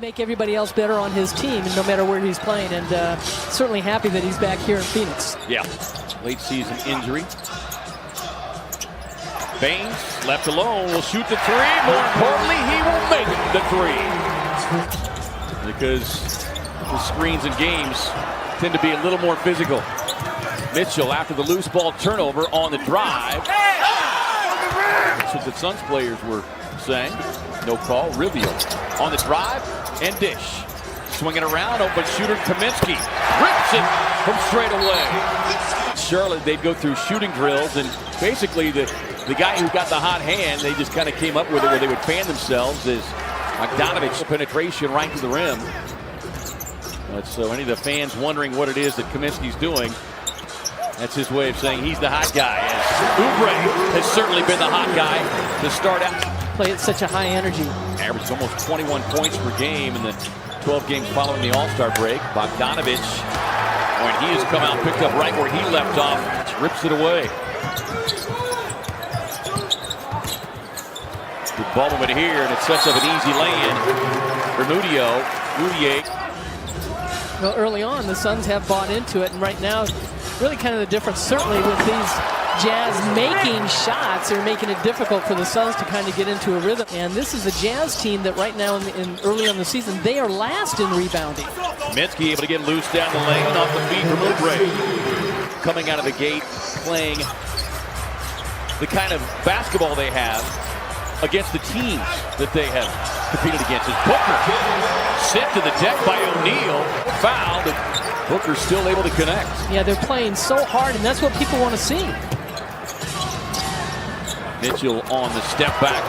make everybody else better on his team, no matter where he's playing, and certainly happy that he's back here in Phoenix. Yeah, late season injury. Baines, left alone, will shoot the three. More importantly, he will make the three. Because the screens and games tend to be a little more physical. Mitchell, after the loose ball turnover on the drive. That's what the Suns players were saying. No call. Rubio on the drive and dish. Swinging around, open shooter Kaminsky. Rips it from straight away. Charlotte, they'd go through shooting drills, and basically the guy who got the hot hand, they just kind of came up with it where they would fan themselves as Bogdanovich penetration right to the rim. So any of the fans wondering what it is that Kaminsky's doing, that's his way of saying he's the hot guy. Oubre has certainly been the hot guy to start out. Play at such a high energy. Averaged almost 21 points per game in the 12 games following the All-Star break. Bogdanovich, when he has come out, picked up right where he left off, rips it away. Good ball movement here, and it sets up an easy lay-in for Mudiay. Well, early on, the Suns have bought into it, and right now, really kind of the difference, certainly with these Jazz making shots, they're making it difficult for the Suns to kind of get into a rhythm. And this is a Jazz team that right now, early on the season, they are last in rebounding. Kaminsky able to get loose down the lane off the feet from Oubre. Coming out of the gate, playing the kind of basketball they have against the teams that they have competed against. Is Booker sent to the deck by O'Neal. Foul, but Booker's still able to connect. Yeah, they're playing so hard, and that's what people want to see. Mitchell on the step back.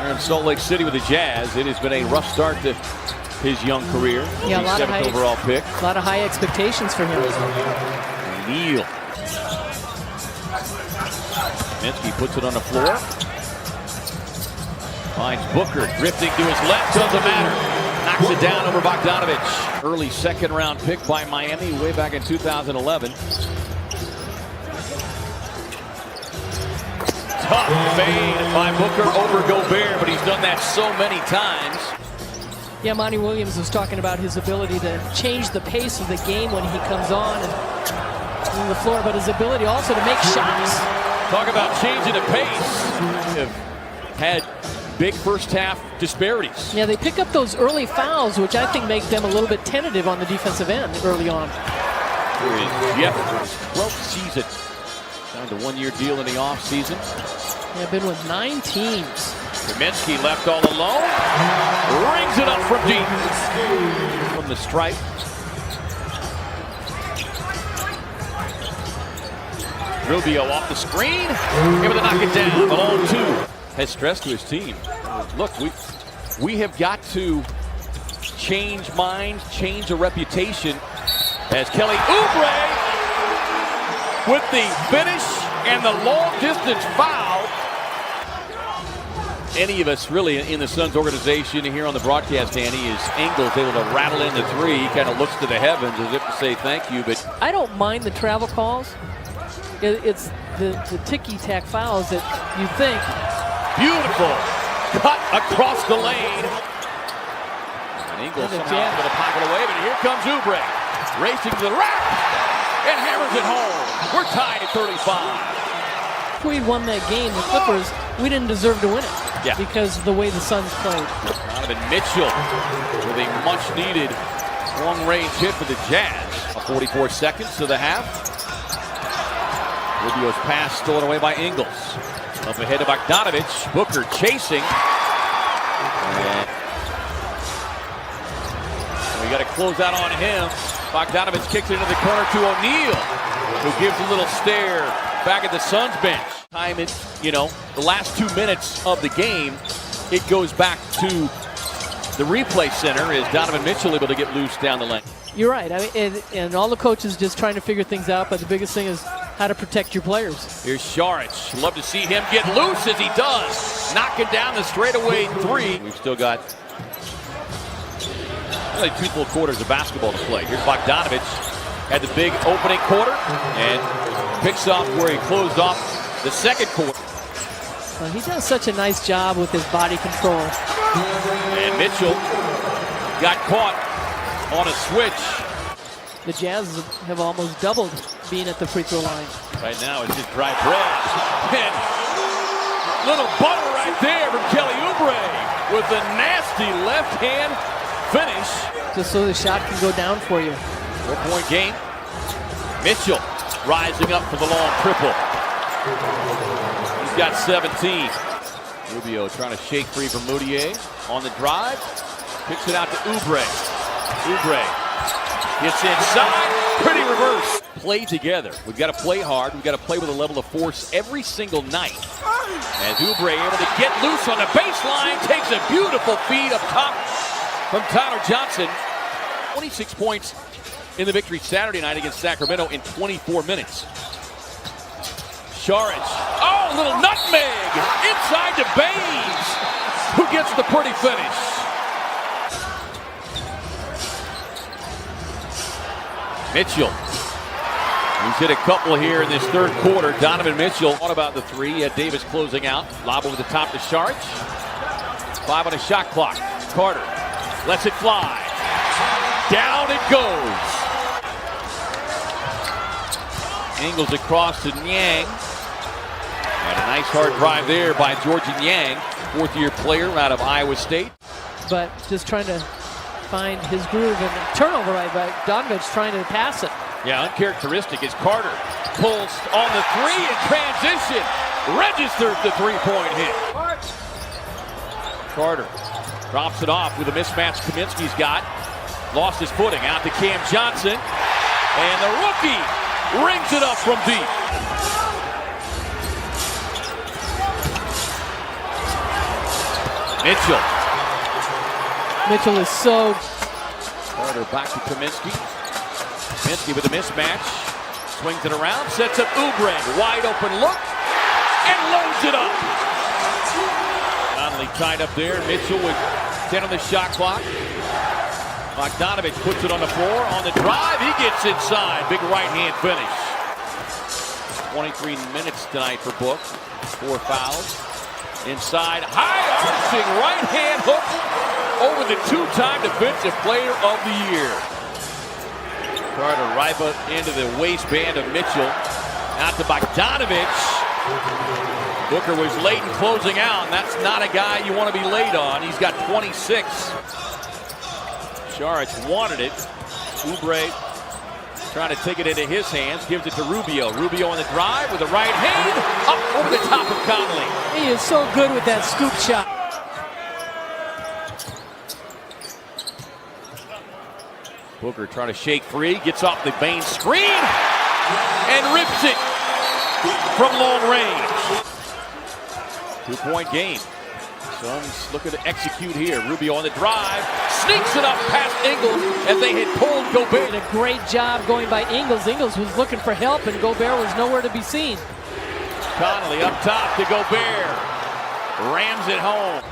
Here in Salt Lake City with the Jazz. It has been a rough start to his young career. Yeah, a lot of 7th overall pick. A lot of high expectations for him. O'Neal. Kaminsky puts it on the floor. Finds Booker drifting to his left. Doesn't matter. Knocks it down over Bogdanovich. Early second-round pick by Miami way back in 2011. Tough fade by Booker over Gobert, but he's done that so many times. Yeah, Monty Williams was talking about his ability to change the pace of the game when he comes on the floor, but his ability also to make shots. Talk about changing the pace. Have had big first half disparities. Yeah, they pick up those early fouls, which I think make them a little bit tentative on the defensive end early on. Here is Jeffers, 12th season. Signed a one-year deal in the offseason. Yeah, been with 9 teams. Kaminsky left all alone. Rings it up from deep. From the stripe. Rubio off the screen. Able to knock it down. Malone, too. Has stressed to his team. Look, we have got to change minds, change a reputation. As Kelly Oubre with the finish and the long distance foul. Any of us really in the Suns organization here on the broadcast, Annie, is Ingles able to rattle in the three. He kind of looks to the heavens as if to say thank you. But I don't mind the travel calls. It's the ticky-tack fouls that you think. Beautiful cut across the lane. And Ingles somehow able to pocket away, but here comes Oubre. Racing to the rack and hammers it home. We're tied at 35. If we won that game, the Clippers, we didn't deserve to win it. Yeah. Because of the way the Suns played. Donovan Mitchell with a much-needed long-range hit for the Jazz. 44 seconds to the half. Rubio's pass stolen away by Ingles. Up ahead to Bogdanovich. Booker chasing. And we got to close out on him. Bogdanovich kicks it into the corner to O'Neal, who gives a little stare back at the Suns bench. Time it, the last 2 minutes of the game, it goes back to the replay center. Is Donovan Mitchell able to get loose down the lane? You're right. I mean, and all the coaches just trying to figure things out, but the biggest thing is how to protect your players. Here's Saric. Love to see him get loose as he does. Knocking down the straightaway three. We've still got really 2 full quarters of basketball to play. Here's Bogdanovich. Had the big opening quarter and picks off where he closed off the second quarter. Well, he does such a nice job with his body control. And Mitchell got caught on a switch. The Jazz have almost doubled being at the free throw line. Right now it's just dry bread. And little butter right there from Kelly Oubre with a nasty left hand finish. Just so the shot can go down for you. 4-point game. Mitchell rising up for the long triple. He's got 17. Rubio trying to shake free from Moutier on the drive. Kicks it out to Oubre. Oubre gets inside. Pretty reverse. Play together. We've got to play hard. We've got to play with a level of force every single night. As Oubre able to get loose on the baseline. Takes a beautiful feed up top from Tyler Johnson. 26 points in the victory Saturday night against Sacramento in 24 minutes. Saric. Oh, little nutmeg inside to Baines, who gets the pretty finish. Mitchell. He's hit a couple here in this third quarter. Donovan Mitchell thought about the three. He had Davis closing out. Lob over the top to Saric. 5 on the shot clock. Carter lets it fly. Down it goes. Ingles across to Niang. And a nice hard drive there by Georgie Niang, fourth-year player out of Iowa State. But just trying to find his groove and turnover right by Donovich trying to pass it. Yeah, uncharacteristic as Carter pulls on the three in transition. Registers the three-point hit. Carter drops it off with a mismatch Kaminsky's got. Lost his footing out to Cam Johnson. And the rookie rings it up from deep. Mitchell is so... Carter back to Kaminsky. Kaminsky with a mismatch. Swings it around, sets up Oubre. Wide open look, and loads it up. Conley tied up there. Mitchell with 10 on the shot clock. Bogdanovich puts it on the floor. On the drive, he gets inside. Big right-hand finish. 23 minutes tonight for Book. 4 fouls. Inside, high-arching right-hand hook over the two-time defensive player of the year. Carter right into the waistband of Mitchell. Out to Bogdanovich. Booker was late in closing out, and that's not a guy you want to be late on. He's got 26. Saric wanted it. Oubre trying to take it into his hands, gives it to Rubio. Rubio on the drive with the right hand, up over the top of Conley. He is so good with that scoop shot. Booker trying to shake free, gets off the Baines screen, and rips it from long range. 2-point game. Suns looking to execute here. Rubio on the drive, sneaks it up past Ingles as they had pulled Gobert. Did a great job going by Ingles. Ingles was looking for help, and Gobert was nowhere to be seen. Conley up top to Gobert. Rams it home.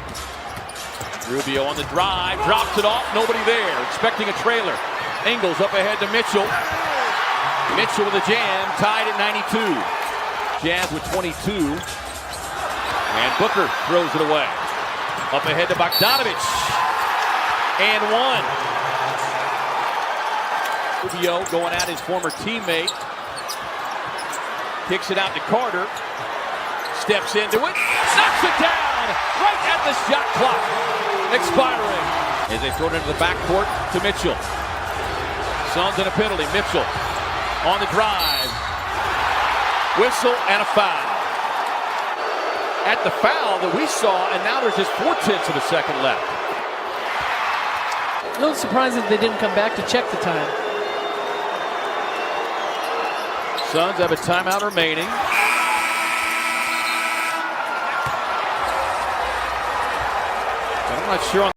Rubio on the drive, drops it off, nobody there. Expecting a trailer. Ingles up ahead to Mitchell. Mitchell with a jam, tied at 92. Jazz with 22. And Booker throws it away. Up ahead to Bogdanovich. And one. Rubio going at his former teammate. Kicks it out to Carter. Steps into it. Knocks it down. Right at the shot clock. Expiring. As they throw it into the backcourt to Mitchell. Suns in a penalty. Mitchell on the drive. Whistle and a foul. At the foul that we saw, and now there's just 4/10 of a second left. A little surprised that they didn't come back to check the time. Suns have a timeout remaining. I'm not sure on